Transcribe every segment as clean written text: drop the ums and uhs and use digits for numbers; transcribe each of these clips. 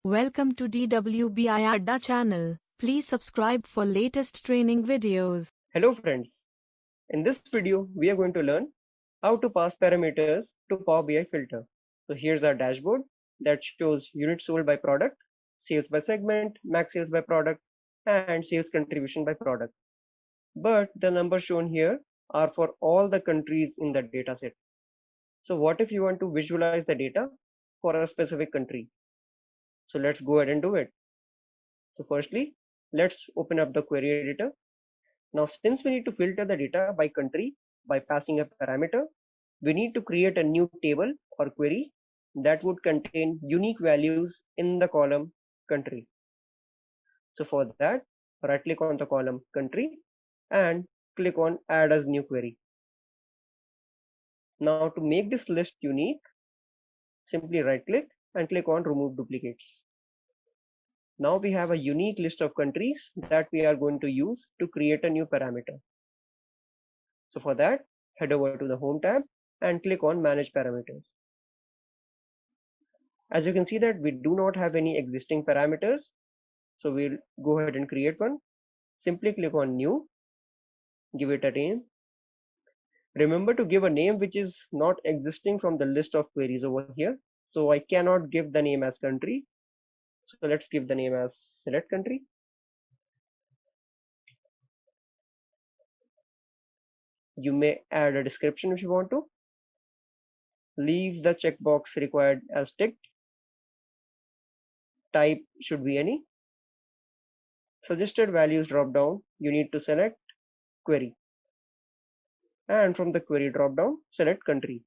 Welcome to DWBI Adda channel. Please subscribe for latest training videos. Hello friends, in this video we are going to learn how to pass parameters to Power BI filter. So here's our dashboard that shows units sold by product, sales by segment, max sales by product and sales contribution by product. But the numbers shown here are for all the countries in the dataset. So what if you want to visualize the data for a specific country? So let's go ahead and do it. So firstly, let's open up the query editor. Now, since we need to filter the data by country by passing a parameter, we need to create a new table or query that would contain unique values in the column country. So for that, right click on the column country and click on add as new query. Now to make this list unique, simply right click and click on remove duplicates. Now we have a unique list of countries that we are going to use to create a new parameter. So for that, head over to the Home tab and click on Manage Parameters. As you can see that we do not have any existing parameters, so we'll go ahead and create one. Simply click on New, give it a name. Remember to give a name which is not existing from the list of queries over here. So I cannot give the name as country. So let's give the name as select country. You may add a description if you want to. Leave the checkbox required as ticked. Type should be any. Suggested values drop down, you need to select query. And from the query drop down, select country.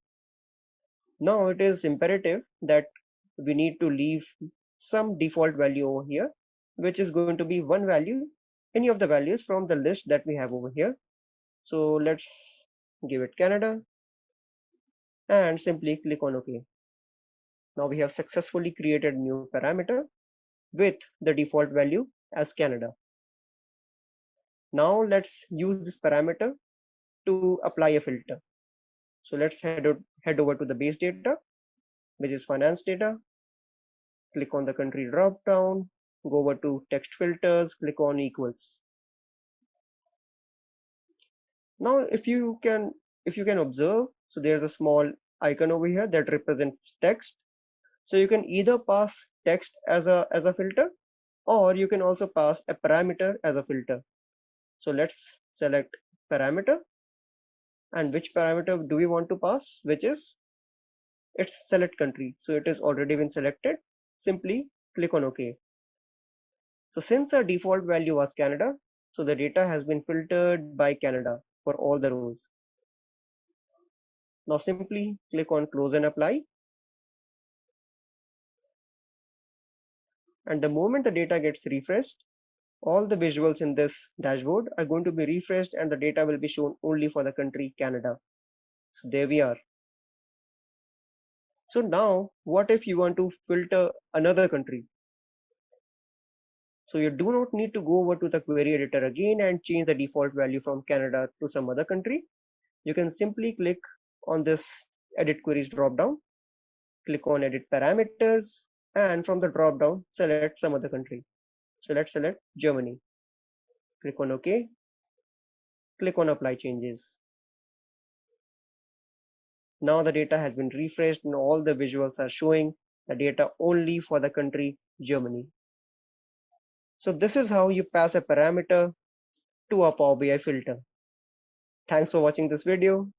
Now it is imperative that we need to leave some default value over here, which is going to be one value, any of the values from the list that we have over here. So let's give it Canada and simply click on OK. Now we have successfully created a new parameter with the default value as Canada. Now let's use this parameter to apply a filter. So let's head over to the base data, which is finance data. Click on the country drop down, go over to text filters, click on equals. Now if you can observe, so there's a small icon over here that represents text. So you can either pass text as a filter, or you can also pass a parameter as a filter. So let's select parameter, and which parameter do we want to pass, which is it's select country. So it is already been selected. Simply click on OK. So since our default value was Canada, so the data has been filtered by Canada for all the rows. Now simply click on close and apply. And the moment the data gets refreshed, all the visuals in this dashboard are going to be refreshed and the data will be shown only for the country Canada. So there we are. So now what if you want to filter another country? So you do not need to go over to the query editor again and change the default value from Canada to some other country. You can simply click on this edit queries drop down, click on edit parameters, and from the drop down select some other country. So let's select Germany. Click on OK. Click on apply changes. Now the data has been refreshed and all the visuals are showing the data only for the country Germany. So this is how you pass a parameter to a Power BI filter. Thanks for watching this video.